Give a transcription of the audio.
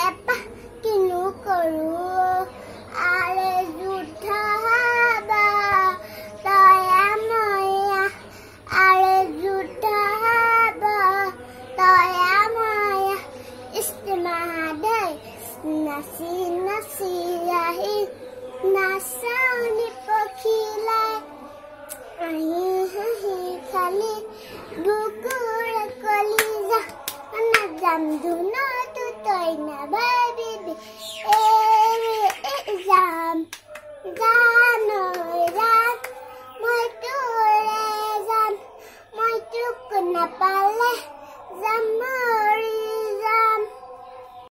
এপাহ কিনো কৰোঁ আৰে যুদ্ধ হবা তয়া ময়া আৰে যুদ্ধ হবা তয়া ময়া ইস্তেমাদে নাচি নাচি আহি নাচানি পখিলাই আহি হাঁহি খালি বুকুৰে কলিজা নাযাম দুনতো তই নাভাবিবি যাম জানৈ যাম মই তোৰে যাম মই তোক নাপালে যাম মৰি